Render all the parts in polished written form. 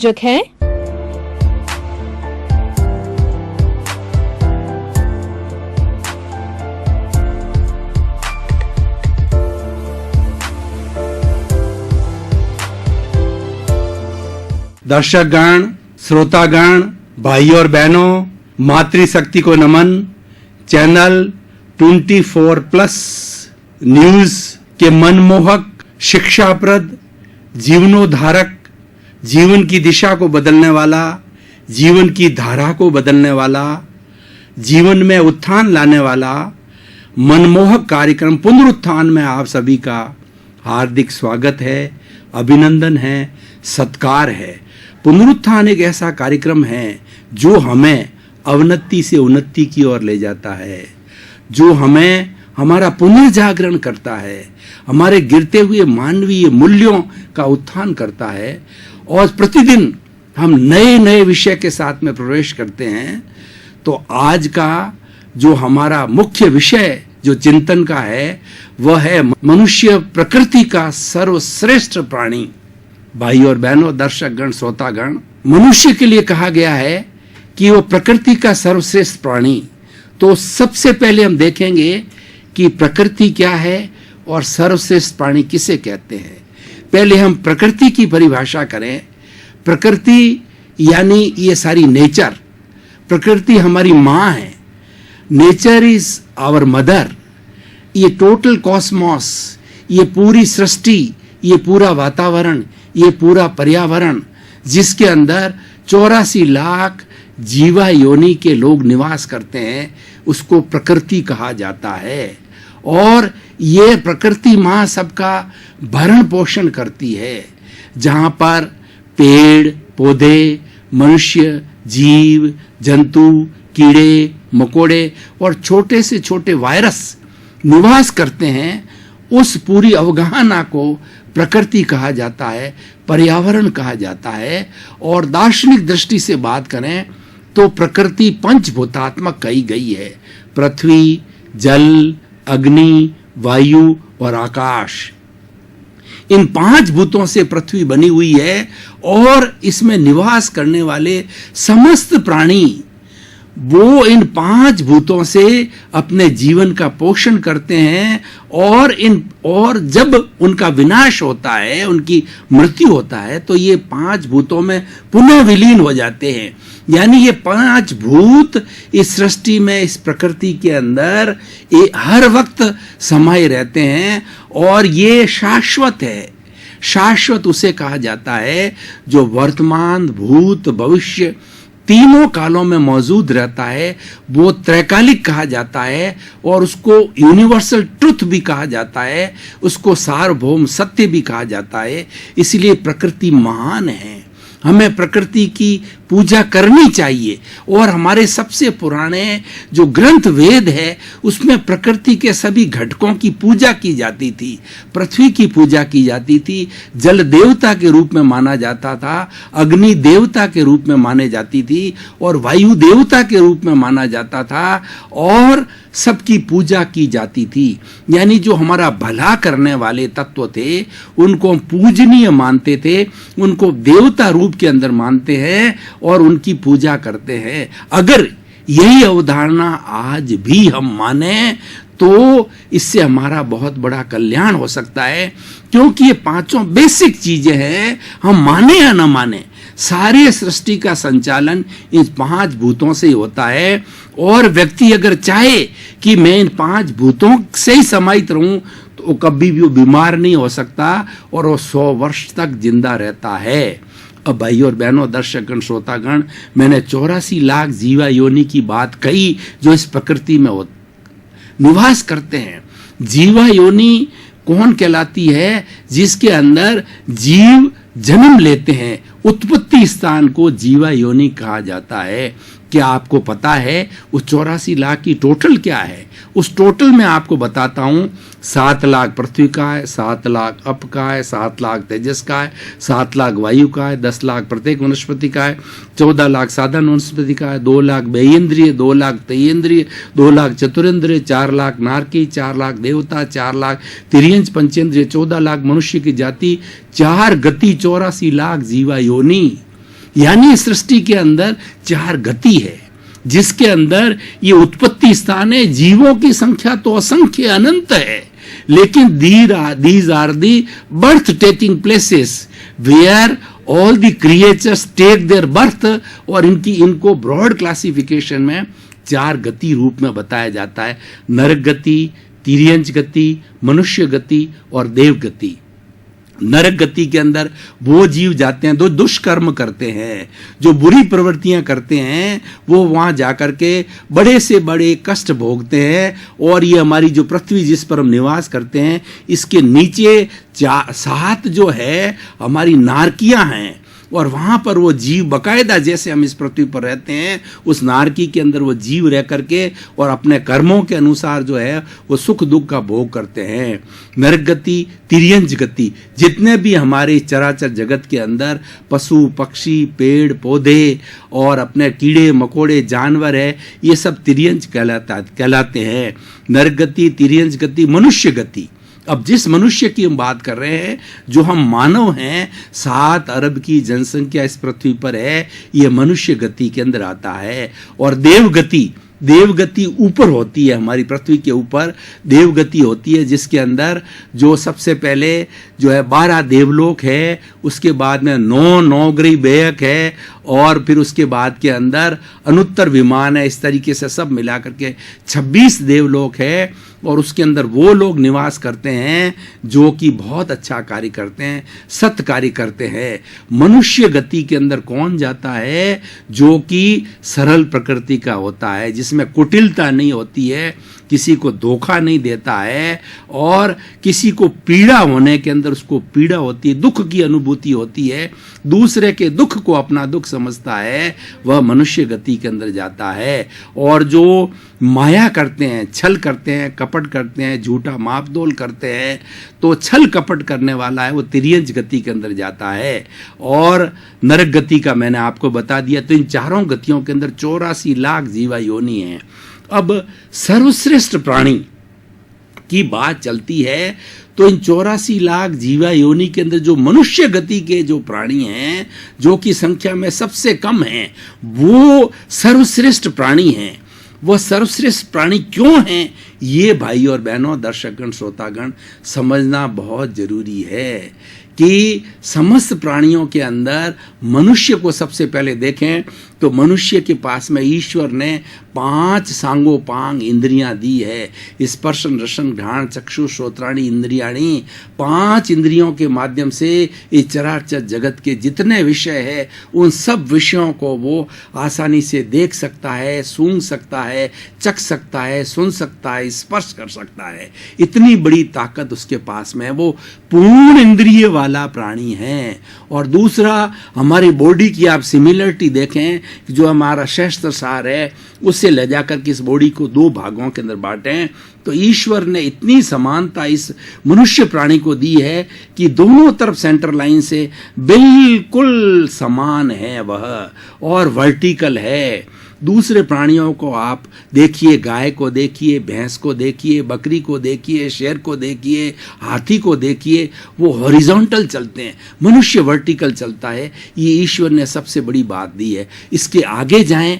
जो है दर्शकगण, श्रोतागण, भाई और बहनों, मातृशक्ति को नमन। चैनल 24+ न्यूज के मनमोहक, शिक्षाप्रद, जीवनोद्धारक, जीवन की दिशा को बदलने वाला, जीवन की धारा को बदलने वाला, जीवन में उत्थान लाने वाला मनमोहक कार्यक्रम पुनरुत्थान में आप सभी का हार्दिक स्वागत है, अभिनंदन है, सत्कार है। पुनरुत्थान एक ऐसा कार्यक्रम है जो हमें अवनति से उन्नति की ओर ले जाता है, जो हमें हमारा पुनर्जागरण करता है, हमारे गिरते हुए मानवीय मूल्यों का उत्थान करता है और प्रतिदिन हम नए नए विषय के साथ में प्रवेश करते हैं। तो आज का जो हमारा मुख्य विषय जो चिंतन का है वह है मनुष्य प्रकृति का सर्वश्रेष्ठ प्राणी। भाई और बहनों, दर्शकगण, श्रोतागण, मनुष्य के लिए कहा गया है कि वो प्रकृति का सर्वश्रेष्ठ प्राणी। तो सबसे पहले हम देखेंगे कि प्रकृति क्या है और सर्वश्रेष्ठ प्राणी किसे कहते हैं। पहले हम प्रकृति की परिभाषा करें। प्रकृति यानी ये सारी नेचर। प्रकृति हमारी माँ है। Nature is our mother. ये टोटल कॉस्मॉस, ये पूरी सृष्टि, ये पूरा वातावरण, ये पूरा पर्यावरण जिसके अंदर 84 लाख जीवा योनि के लोग निवास करते हैं, उसको प्रकृति कहा जाता है। और ये प्रकृति माँ सबका भरण पोषण करती है, जहाँ पर पेड़ पौधे, मनुष्य, जीव जंतु, कीड़े मकोड़े और छोटे से छोटे वायरस निवास करते हैं। उस पूरी अवगाहना को प्रकृति कहा जाता है, पर्यावरण कहा जाता है। और दार्शनिक दृष्टि से बात करें तो प्रकृति पंचभूतात्मक कही गई है। पृथ्वी, जल, अग्नि, वायु और आकाश, इन 5 भूतों से पृथ्वी बनी हुई है और इसमें निवास करने वाले समस्त प्राणी वो इन 5 भूतों से अपने जीवन का पोषण करते हैं। और जब उनका विनाश होता है, उनकी मृत्यु होता है, तो ये 5 भूतों में पुनः विलीन हो जाते हैं। यानी ये 5 भूत इस सृष्टि में, इस प्रकृति के अंदर हर वक्त समाये रहते हैं और ये शाश्वत है। शाश्वत उसे कहा जाता है जो वर्तमान, भूत, भविष्य तीनों कालों में मौजूद रहता है। वो त्रैकालिक कहा जाता है और उसको यूनिवर्सल ट्रुथ भी कहा जाता है, उसको सार्वभौम सत्य भी कहा जाता है। इसलिए प्रकृति महान है। हमें प्रकृति की पूजा करनी चाहिए। और हमारे सबसे पुराने जो ग्रंथ वेद है उसमें प्रकृति के सभी घटकों की पूजा की जाती थी। पृथ्वी की पूजा की जाती थी, जल देवता के रूप में माना जाता था, अग्नि देवता के रूप में माने जाती थी और वायु देवता के रूप में माना जाता था और सबकी पूजा की जाती थी। यानी जो हमारा भला करने वाले तत्व थे उनको हम पूजनीय मानते थे, उनको देवता रूप के अंदर मानते हैं और उनकी पूजा करते हैं। अगर यही अवधारणा आज भी हम माने तो इससे हमारा बहुत बड़ा कल्याण हो सकता है, क्योंकि ये 5 बेसिक चीजें हैं। हम माने या न माने, सारे सृष्टि का संचालन इन 5 भूतों से ही होता है। और व्यक्ति अगर चाहे कि मैं इन 5 भूतों से ही समाहित रहूं तो कभी भी वो बीमार नहीं हो सकता और वो 100 वर्ष तक जिंदा रहता है। अब भाई और बहनों, दर्शकगण, श्रोतागण, मैंने 84 लाख जीवा योनि की बात कही जो इस प्रकृति में निवास करते हैं। जीवा योनि कौन कहलाती है? जिसके अंदर जीव जन्म लेते हैं। उत्पत्ति स्थान को जीवा योनि कहा जाता है। क्या आपको पता है उस 84 लाख की टोटल क्या है? उस टोटल में आपको बताता हूं। 7 लाख पृथ्वी का है, 7 लाख अप का है, 7 लाख तेजस का है, 7 लाख वायु का है, 10 लाख प्रत्येक वनस्पति का है, 14 लाख साधारण वनस्पति का है, 2 लाख बेइंद्रिय, 2 लाख तेइंद्रिय, 2 लाख चतुरेंद्रिय, 4 लाख नारकी, 4 लाख देवता, 4 लाख तिर्यंच पंचेंद्रिय, 14 लाख मनुष्य की जाति, 4 गति, 84 लाख जीवा योनि। यानी सृष्टि के अंदर 4 गति है, जिसके अंदर ये उत्पत्ति स्थान है। जीवों की संख्या तो असंख्य अनंत है, लेकिन these are the birth taking places where all the creatures take their birth, और इनको ब्रॉड क्लासिफिकेशन में 4 गति रूप में बताया जाता है। नरक गति, तिर्यंच गति, मनुष्य गति और देव गति। नरक गति के अंदर वो जीव जाते हैं जो दुष्कर्म करते हैं, जो बुरी प्रवृत्तियां करते हैं, वो वहां जाकर के बड़े से बड़े कष्ट भोगते हैं। और ये हमारी जो पृथ्वी जिस पर हम निवास करते हैं, इसके नीचे 7 जो है हमारी नारकियां हैं, और वहां पर वो जीव बकायदा जैसे हम इस पृथ्वी पर रहते हैं, उस नारकी के अंदर वो जीव रह करके और अपने कर्मों के अनुसार जो है वो सुख दुख का भोग करते हैं। नरक गति, तिर्यंच गति, जितने भी हमारे चराचर जगत के अंदर पशु पक्षी पेड़ पौधे और अपने कीड़े मकोड़े जानवर है, ये सब तिर्यंच कहलाते हैं। नरक गति, तिर्यंच गति, मनुष्य गति। अब जिस मनुष्य की हम बात कर रहे हैं, जो हम मानव हैं, 7 अरब की जनसंख्या इस पृथ्वी पर है, ये मनुष्य गति के अंदर आता है। और देवगति ऊपर होती है, हमारी पृथ्वी के ऊपर देवगति होती है, जिसके अंदर जो सबसे पहले जो है 12 देवलोक है, उसके बाद में 9 नौग्रही बेयक है, और फिर उसके बाद के अंदर अनुत्तर विमान है। इस तरीके से सब मिला करके 26 देवलोक है, और उसके अंदर वो लोग निवास करते हैं जो कि बहुत अच्छा कार्य करते हैं, सत्य कार्य करते हैं। मनुष्य गति के अंदर कौन जाता है? जो कि सरल प्रकृति का होता है, जिसमें कुटिलता नहीं होती है, किसी को धोखा नहीं देता है, और किसी को पीड़ा होने के अंदर उसको पीड़ा होती है, दुख की अनुभूति होती है, दूसरे के दुख को अपना दुख समझता है, वह मनुष्य गति के अंदर जाता है। और जो माया करते हैं, छल करते हैं, कपट करते हैं, झूठा मापदोल करते हैं, तो छल कपट करने वाला है वो तिर्यंच गति के अंदर जाता है। और नरक गति का मैंने आपको बता दिया। तो इन चारों गतियों के अंदर 84 लाख जीवा योनि है। अब सर्वश्रेष्ठ प्राणी की बात चलती है, तो इन 84 लाख जीवा योनि के अंदर जो मनुष्य गति के जो प्राणी हैं, जो कि संख्या में सबसे कम हैं, वो सर्वश्रेष्ठ प्राणी हैं। वह सर्वश्रेष्ठ प्राणी क्यों हैं, ये भाई और बहनों, दर्शकगण, श्रोतागण समझना बहुत जरूरी है कि समस्त प्राणियों के अंदर मनुष्य को सबसे पहले देखें तो मनुष्य के पास में ईश्वर ने 5 सांगोपांग इंद्रियां दी है। स्पर्शन रसन घ्राण चक्षु श्रोत्राणी इंद्रियाणी, 5 इंद्रियों के माध्यम से इस चराचर जगत के जितने विषय है, उन सब विषयों को वो आसानी से देख सकता है, सूंघ सकता है, चख सकता है, सुन सकता है, स्पर्श कर सकता है। इतनी बड़ी ताकत उसके पास में है, वो पूर्ण इंद्रिय वाला प्राणी है। और दूसरा, हमारी बॉडी की आप सिमिलरिटी देखें, जो हमारा शस्त्र सार है, उससे ले जाकर के इस बॉडी को 2 भागों के अंदर बांटें, तो ईश्वर ने इतनी समानता इस मनुष्य प्राणी को दी है कि दोनों तरफ सेंटर लाइन से बिल्कुल समान है वह, और वर्टिकल है। दूसरे प्राणियों को आप देखिए, गाय को देखिए, भैंस को देखिए, बकरी को देखिए, शेर को देखिए, हाथी को देखिए, वो हॉरिजॉन्टल चलते हैं, मनुष्य वर्टिकल चलता है। ये ईश्वर ने सबसे बड़ी बात दी है। इसके आगे जाएं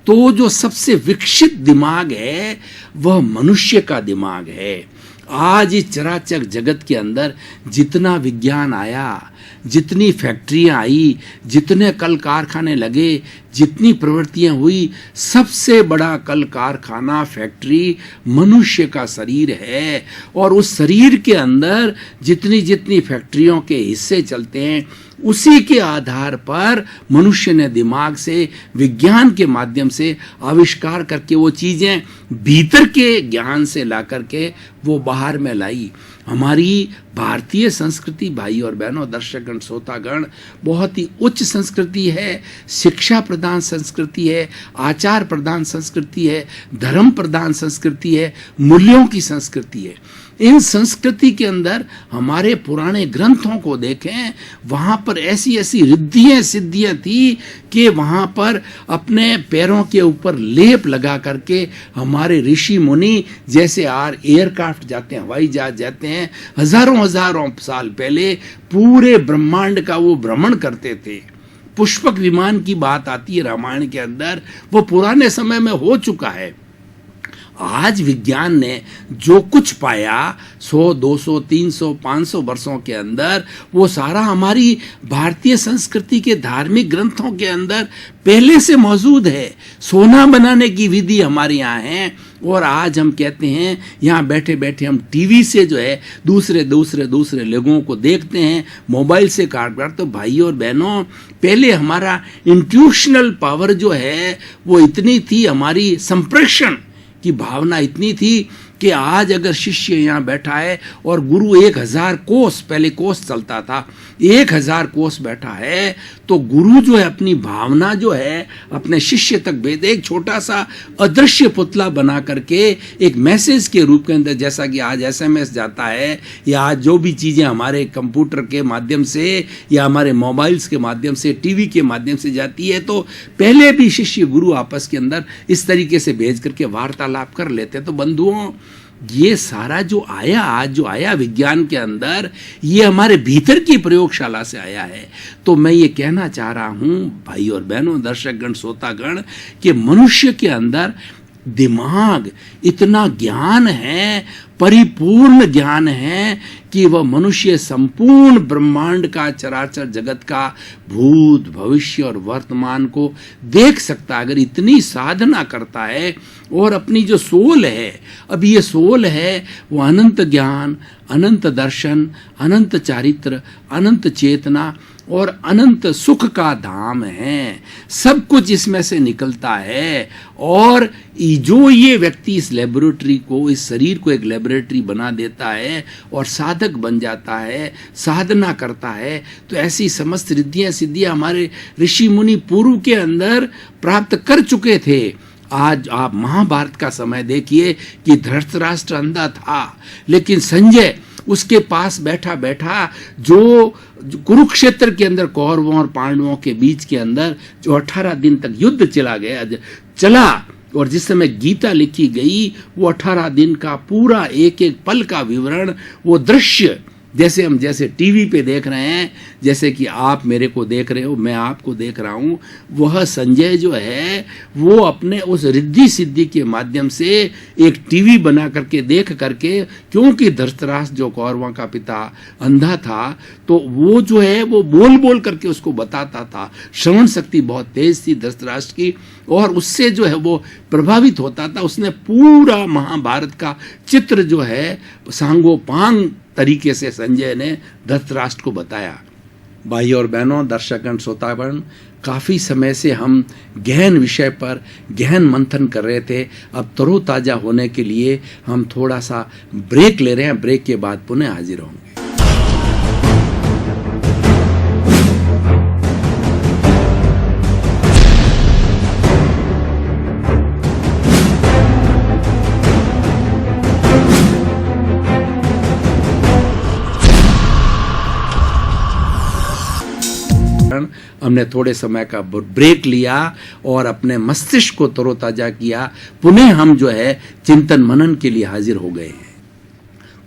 तो जो सबसे विकसित दिमाग है वह मनुष्य का दिमाग है। आज इस चराचर जगत के अंदर जितना विज्ञान आया, जितनी फैक्ट्रियां आई, जितने कल कारखाने लगे, जितनी प्रवृत्तियां हुई, सबसे बड़ा कल कारखाना फैक्ट्री मनुष्य का शरीर है। और उस शरीर के अंदर जितनी जितनी फैक्ट्रियों के हिस्से चलते हैं, उसी के आधार पर मनुष्य ने दिमाग से, विज्ञान के माध्यम से आविष्कार करके वो चीजें भीतर के ज्ञान से ला करके वो बाहर में लाई। हमारी भारतीय संस्कृति, भाई और बहनों, दर्शकगण, श्रोतागण, बहुत ही उच्च संस्कृति है, शिक्षा प्रधान संस्कृति है, आचार प्रधान संस्कृति है, धर्म प्रधान संस्कृति है, मूल्यों की संस्कृति है। इन संस्कृति के अंदर हमारे पुराने ग्रंथों को देखें, वहाँ पर ऐसी ऐसी रिद्धियाँ सिद्धियाँ थी कि वहाँ पर अपने पैरों के ऊपर लेप लगा करके हमारे ऋषि मुनि, जैसे एयरक्राफ्ट जाते हैं, हवाई जहाज जाते हैं, हजारों हजारों साल पहले पूरे ब्रह्मांड का वो भ्रमण करते थे, पुष्पक विमान की बात आती है रामायण के अंदर, वो पुराने समय में हो चुका है। आज विज्ञान ने जो कुछ पाया 100, 200, 300, 500 वर्षों के अंदर, वो सारा हमारी भारतीय संस्कृति के धार्मिक ग्रंथों के अंदर पहले से मौजूद है। सोना बनाने की विधि हमारे यहाँ है, और आज हम कहते हैं यहाँ बैठे बैठे हम टीवी से जो है दूसरे लोगों को देखते हैं, मोबाइल से काट। तो भाइयों और बहनों, पहले हमारा इंट्यूशनल पावर जो है वो इतनी थी, हमारी संप्रेषण की भावना इतनी थी कि आज अगर शिष्य यहाँ बैठा है और गुरु 1000 कोस, पहले कोस चलता था, 1000 कोस बैठा है, तो गुरु जो है अपनी भावना जो है अपने शिष्य तक भेज, एक छोटा सा अदृश्य पुतला बना करके एक मैसेज के रूप के अंदर, जैसा कि आज SMS जाता है, या आज जो भी चीज़ें हमारे कंप्यूटर के माध्यम से या हमारे मोबाइल्स के माध्यम से, टीवी के माध्यम से जाती है, तो पहले भी शिष्य गुरु आपस के अंदर इस तरीके से भेज करके वार्तालाप कर लेते। तो बंधुओं, ये सारा जो आया, आज जो आया विज्ञान के अंदर, ये हमारे भीतर की प्रयोगशाला से आया है। तो मैं ये कहना चाह रहा हूँ भाई और बहनों, दर्शकगण, श्रोतागण, कि मनुष्य के अंदर दिमाग, इतना ज्ञान है, परिपूर्ण ज्ञान है कि वह मनुष्य संपूर्ण ब्रह्मांड का, चराचर जगत का भूत, भविष्य और वर्तमान को देख सकता है, अगर इतनी साधना करता है। और अपनी जो सोल है, अब ये सोल है, वो अनंत ज्ञान, अनंत दर्शन, अनंत चारित्र, अनंत चेतना और अनंत सुख का धाम है। सब कुछ इसमें से निकलता है। और जो ये व्यक्ति इस लेबोरेटरी को, इस शरीर को एक लेबोरेटरी बना देता है और साधक बन जाता है, साधना करता है, तो ऐसी समस्त रिद्धियां सिद्धियां हमारे ऋषि मुनि पूर्व के अंदर प्राप्त कर चुके थे। आज आप महाभारत का समय देखिए कि धृतराष्ट्र अंधा था, लेकिन संजय उसके पास बैठा बैठा जो कुरुक्षेत्र के अंदर कौरवों और पांडवों के बीच के अंदर जो 18 दिन तक युद्ध चला, और जिस समय गीता लिखी गई, वो 18 दिन का पूरा एक एक पल का विवरण, वो दृश्य जैसे टीवी पे देख रहे हैं, जैसे कि आप मेरे को देख रहे हो, मैं आपको देख रहा हूँ, वह संजय जो है वो अपने उस रिद्धि सिद्धि के माध्यम से एक टीवी बना करके देख करके, क्योंकि धृतराष्ट्र जो कौरवों का पिता अंधा था, तो वो जो है वो बोल बोल करके उसको बताता था। श्रवण शक्ति बहुत तेज थी धृतराष्ट्र की, और उससे जो है वो प्रभावित होता था। उसने पूरा महाभारत का चित्र जो है सांगोपांग तरीके से संजय ने धृतराष्ट्र को बताया। भाई और बहनों, दर्शकगण, श्रोतागण, काफ़ी समय से हम गहन विषय पर गहन मंथन कर रहे थे। अब तरोताज़ा होने के लिए हम थोड़ा सा ब्रेक ले रहे हैं। ब्रेक के बाद पुनः हाजिर होंगे। हमने थोड़े समय का ब्रेक लिया और अपने मस्तिष्क को तरोताजा किया। पुनः हम जो है चिंतन मनन के लिए हाजिर हो गए हैं।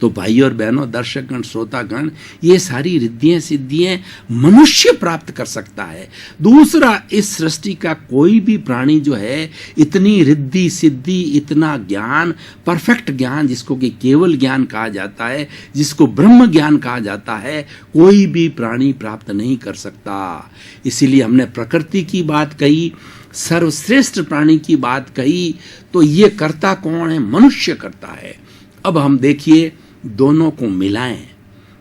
तो भाई और बहनों, दर्शकगण, श्रोतागण, ये सारी रिद्धियां सिद्धियां मनुष्य प्राप्त कर सकता है। दूसरा, इस सृष्टि का कोई भी प्राणी जो है इतनी रिद्धि सिद्धि, इतना ज्ञान, परफेक्ट ज्ञान, जिसको कि केवल ज्ञान कहा जाता है, जिसको ब्रह्म ज्ञान कहा जाता है, कोई भी प्राणी प्राप्त नहीं कर सकता। इसीलिए हमने प्रकृति की बात कही, सर्वश्रेष्ठ प्राणी की बात कही, तो ये करता कौन है? मनुष्य करता है। अब हम देखिए, दोनों को मिलाएं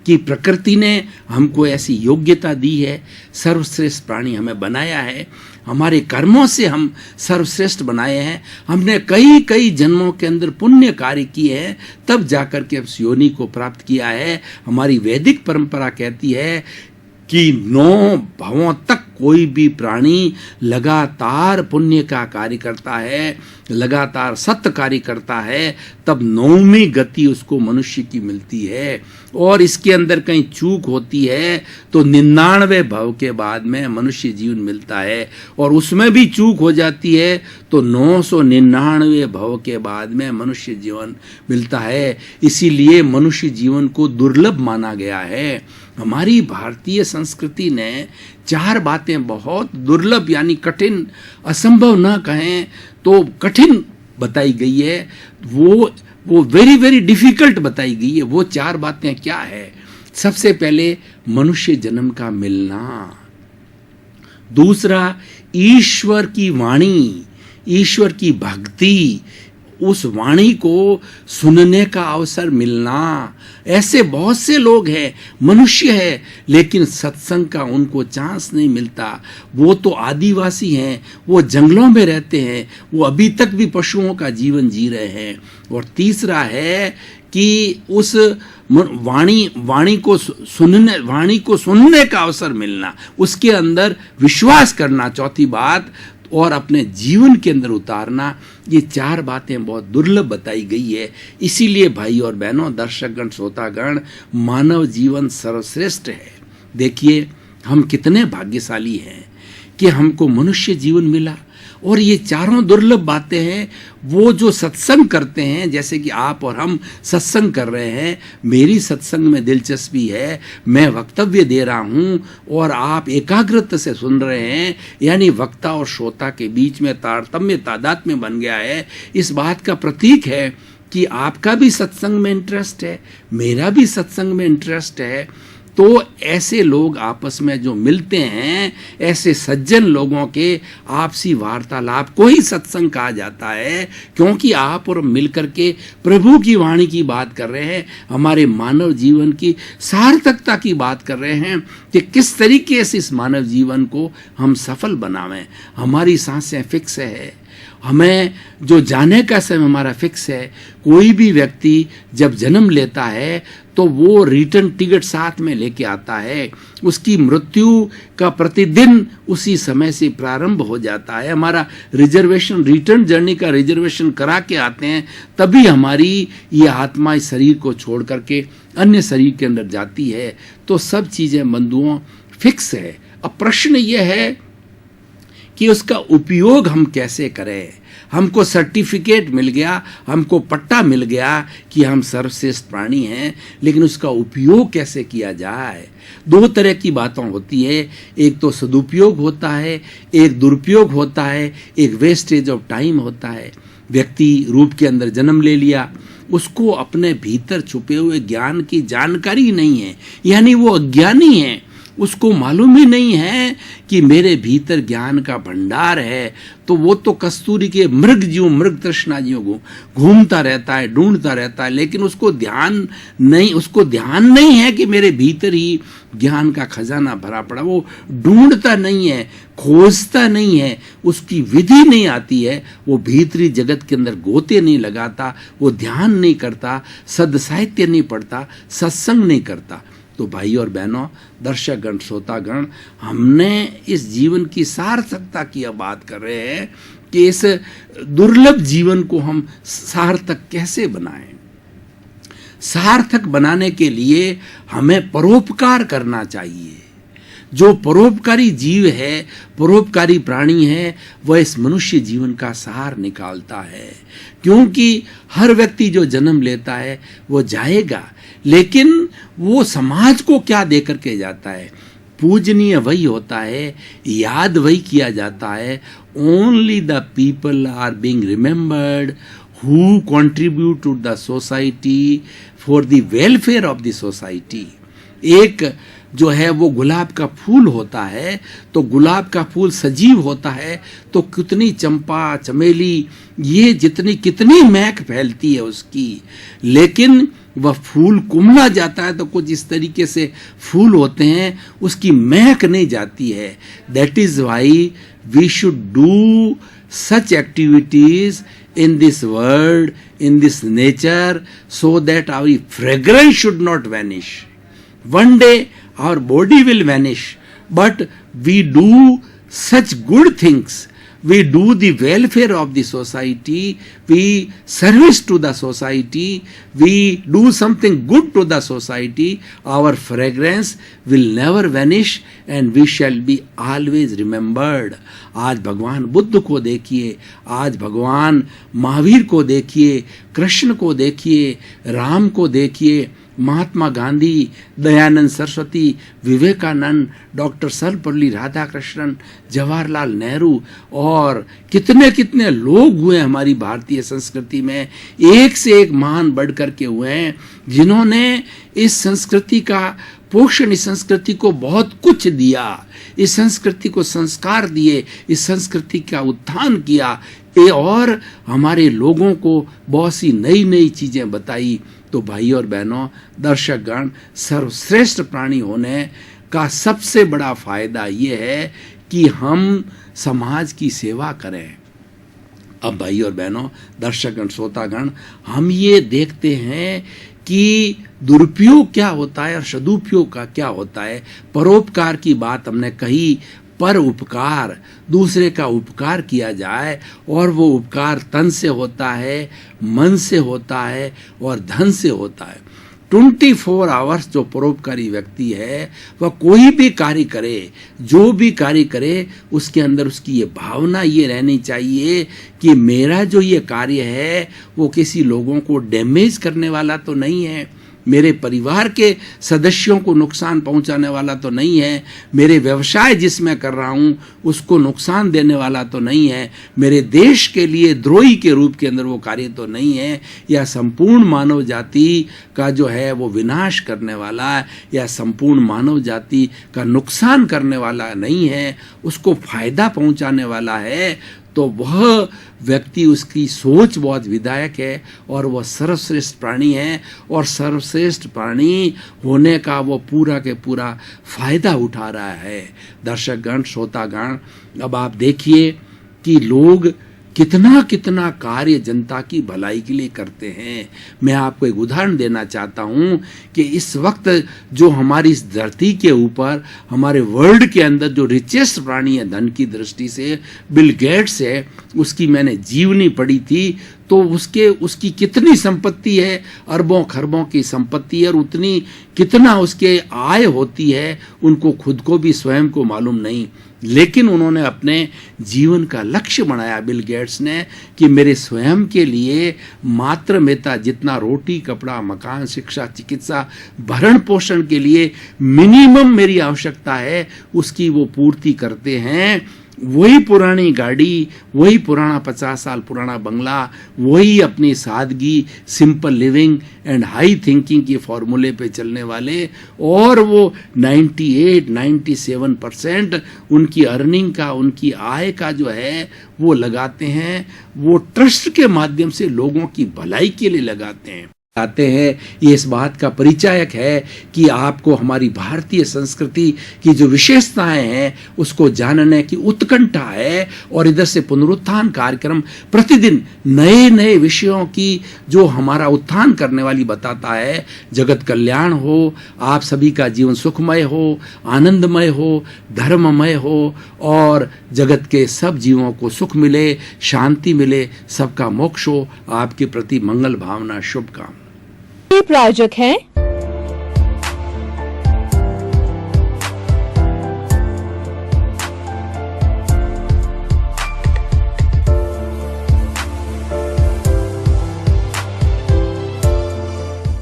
कि प्रकृति ने हमको ऐसी योग्यता दी है, सर्वश्रेष्ठ प्राणी हमें बनाया है, हमारे कर्मों से हम सर्वश्रेष्ठ बनाए हैं, हमने कई कई जन्मों के अंदर पुण्य कार्य किए हैं, तब जाकर के इस योनि को प्राप्त किया है। हमारी वैदिक परंपरा कहती है कि 9 भवों तक कोई भी प्राणी लगातार पुण्य का कार्य करता है, लगातार सत्य कार्य करता है, तब 9वीं गति उसको मनुष्य की मिलती है। और इसके अंदर कहीं चूक होती है तो 99 भव के बाद में मनुष्य जीवन मिलता है, और उसमें भी चूक हो जाती है तो 999 भव के बाद में मनुष्य जीवन मिलता है। इसीलिए मनुष्य जीवन को दुर्लभ माना गया है। हमारी भारतीय संस्कृति ने चार बातें बहुत दुर्लभ यानी कठिन, असंभव न कहें तो कठिन बताई गई है, वो वेरी वेरी डिफिकल्ट बताई गई है। वो चार बातें क्या है? सबसे पहले मनुष्य जन्म का मिलना, दूसरा ईश्वर की वाणी, ईश्वर की भक्ति, उस वाणी को सुनने का अवसर मिलना। ऐसे बहुत से लोग हैं, मनुष्य है, लेकिन सत्संग का उनको चांस नहीं मिलता। वो तो आदिवासी हैं, वो जंगलों में रहते हैं, वो अभी तक भी पशुओं का जीवन जी रहे हैं। और तीसरा है कि उस वाणी को सुनने का अवसर मिलना, उसके अंदर विश्वास करना, चौथी बात, और अपने जीवन के अंदर उतारना। ये चार बातें बहुत दुर्लभ बताई गई है। इसीलिए भाई और बहनों, दर्शकगण, श्रोतागण, मानव जीवन सर्वश्रेष्ठ है। देखिए हम कितने भाग्यशाली हैं कि हमको मनुष्य जीवन मिला। और ये चारों दुर्लभ बातें हैं। वो जो सत्संग करते हैं, जैसे कि आप और हम सत्संग कर रहे हैं, मेरी सत्संग में दिलचस्पी है, मैं वक्तव्य दे रहा हूँ और आप एकाग्रता से सुन रहे हैं, यानी वक्ता और श्रोता के बीच में तारतम्य, तादात्म्य बन गया है। इस बात का प्रतीक है कि आपका भी सत्संग में इंटरेस्ट है, मेरा भी सत्संग में इंटरेस्ट है। तो ऐसे लोग आपस में जो मिलते हैं, ऐसे सज्जन लोगों के आपसी वार्तालाप को ही सत्संग कहा जाता है, क्योंकि आप और मिलकर के प्रभु की वाणी की बात कर रहे हैं, हमारे मानव जीवन की सार्थकता की बात कर रहे हैं कि किस तरीके से इस मानव जीवन को हम सफल बनावें। हमारी सांसें फिक्स है, हमें जो जाने का समय हमारा फिक्स है। कोई भी व्यक्ति जब जन्म लेता है तो वो रिटर्न टिकट साथ में लेके आता है, उसकी मृत्यु का प्रतिदिन उसी समय से प्रारंभ हो जाता है। हमारा रिजर्वेशन, रिटर्न जर्नी का रिजर्वेशन करा के आते हैं, तभी हमारी ये आत्मा इस शरीर को छोड़ करके अन्य शरीर के अंदर जाती है। तो सब चीज़ें बंधुओं फिक्स है। अब प्रश्न ये है कि उसका उपयोग हम कैसे करें। हमको सर्टिफिकेट मिल गया, हमको पट्टा मिल गया कि हम सर्वश्रेष्ठ प्राणी हैं, लेकिन उसका उपयोग कैसे किया जाए। दो तरह की बातें होती है, एक तो सदुपयोग होता है, एक दुरुपयोग होता है, एक वेस्टेज ऑफ टाइम होता है। व्यक्ति रूप के अंदर जन्म ले लिया, उसको अपने भीतर छुपे हुए ज्ञान की जानकारी नहीं है, यानी वो अज्ञानी है, उसको मालूम ही नहीं है कि मेरे भीतर ज्ञान का भंडार है। तो वो तो कस्तूरी के मृग तृष्णाजियों को घूमता रहता है, ढूंढता रहता है, लेकिन उसको ध्यान नहीं है कि मेरे भीतर ही ज्ञान का खजाना भरा पड़ा। वो ढूंढता नहीं है, खोजता नहीं है, उसकी विधि नहीं आती है, वो भीतरी जगत के अंदर गोते नहीं लगाता, वो ध्यान नहीं करता, सद साहित्य नहीं पढ़ता, सत्संग नहीं करता। तो भाई और बहनों, दर्शकगण, श्रोतागण, हमने इस जीवन की सार्थकता की अब बात कर रहे हैं कि इस दुर्लभ जीवन को हम सार्थक कैसे बनाएं। सार्थक बनाने के लिए हमें परोपकार करना चाहिए। जो परोपकारी जीव है, परोपकारी प्राणी है, वह इस मनुष्य जीवन का सार निकालता है। क्योंकि हर व्यक्ति जो जन्म लेता है वो जाएगा, लेकिन वो समाज को क्या दे करके जाता है। पूजनीय वही होता है, याद वही किया जाता है। Only the people are being remembered who contribute to the society for the welfare of the society. एक जो है वो गुलाब का फूल होता है, तो गुलाब का फूल सजीव होता है, तो कितनी चंपा, चमेली, ये कितनी महक फैलती है उसकी, लेकिन वह फूल कुम्हला जाता है तो कुछ इस तरीके से फूल होते हैं, उसकी महक नहीं जाती है। That is why we should do such activities in this world, in this nature, so that our fragrance should not vanish. One day our body will vanish, but we do such good things, we do the welfare of the society, we service to the society, we do something good to the society, our fragrance will never vanish and we shall be always remembered. आज भगवान बुद्ध को देखिए, आज भगवान महावीर को देखिए, कृष्ण को देखिए, राम को देखिए, महात्मा गांधी, दयानंद सरस्वती, विवेकानंद, डॉक्टर सर्वपल्ली राधाकृष्णन, जवाहरलाल नेहरू और कितने कितने लोग हुए हमारी भारतीय संस्कृति में, एक से एक महान बढ़ करके हुए हैं, जिन्होंने इस संस्कृति का पोषण, इस संस्कृति को बहुत कुछ दिया, इस संस्कृति को संस्कार दिए, इस संस्कृति का उत्थान किया और हमारे लोगों को बहुत सी नई नई चीजें बताई। तो भाई और बहनों, दर्शकगण, सर्वश्रेष्ठ प्राणी होने का सबसे बड़ा फायदा ये है कि हम समाज की सेवा करें। अब भाई और बहनों, दर्शकगण, श्रोतागण, हम ये देखते हैं कि दुरुपयोग क्या होता है और सदुपयोग का क्या होता है। परोपकार की बात हमने कही, पर उपकार, दूसरे का उपकार किया जाए, और वो उपकार तन से होता है, मन से होता है और धन से होता है। 24 आवर्स जो परोपकारी व्यक्ति है वह कोई भी कार्य करे, जो भी कार्य करे, उसके अंदर उसकी ये भावना ये रहनी चाहिए कि मेरा जो ये कार्य है वो किसी लोगों को डैमेज करने वाला तो नहीं है, मेरे परिवार के सदस्यों को नुकसान पहुंचाने वाला तो नहीं है, मेरे व्यवसाय जिसमें कर रहा हूं उसको नुकसान देने वाला तो नहीं है, मेरे देश के लिए द्रोही के रूप के अंदर वो कार्य तो नहीं है, या संपूर्ण मानव जाति का जो है वो विनाश करने वाला है, या संपूर्ण मानव जाति का नुकसान करने वाला नहीं है, उसको फायदा पहुंचाने वाला है, तो वह व्यक्ति, उसकी सोच बहुत विधायक है और वह सर्वश्रेष्ठ प्राणी है, और सर्वश्रेष्ठ प्राणी होने का वो पूरा के पूरा फायदा उठा रहा है। दर्शकगण, श्रोतागण, अब आप देखिए कि लोग कितना कितना कार्य जनता की भलाई के लिए करते हैं। मैं आपको एक उदाहरण देना चाहता हूं कि इस वक्त जो हमारी इस धरती के ऊपर, हमारे वर्ल्ड के अंदर जो रिचेस्ट प्राणी है धन की दृष्टि से, बिल गेट्स है, उसकी मैंने जीवनी पढ़ी थी, तो उसकी कितनी संपत्ति है, अरबों खरबों की संपत्ति है, और उतनी कितना उसके आय होती है उनको खुद को भी स्वयं को मालूम नहीं। लेकिन उन्होंने अपने जीवन का लक्ष्य बनाया, बिल गेट्स ने, कि मेरे स्वयं के लिए मात्र मेरा जितना रोटी, कपड़ा, मकान, शिक्षा, चिकित्सा, भरण पोषण के लिए मिनिमम मेरी आवश्यकता है, उसकी वो पूर्ति करते हैं। वही पुरानी गाड़ी, वही पुराना 50 साल पुराना बंगला, वही अपनी सादगी, simple living and high thinking के फॉर्मूले पे चलने वाले, और वो 98-97% उनकी अर्निंग का, उनकी आय का जो है वो लगाते हैं, वो ट्रस्ट के माध्यम से लोगों की भलाई के लिए लगाते हैं। आते हैं, ये इस बात का परिचायक है कि आपको हमारी भारतीय संस्कृति की जो विशेषताएं हैं उसको जानने की उत्कंठा है, और इधर से पुनरुत्थान कार्यक्रम प्रतिदिन नए नए विषयों की जो हमारा उत्थान करने वाली बताता है। जगत कल्याण हो, आप सभी का जीवन सुखमय हो, आनंदमय हो, धर्ममय हो, और जगत के सब जीवों को सुख मिले, शांति मिले, सबका मोक्ष हो। आपके प्रति मंगल भावना, शुभकामना। प्रायोजक हैं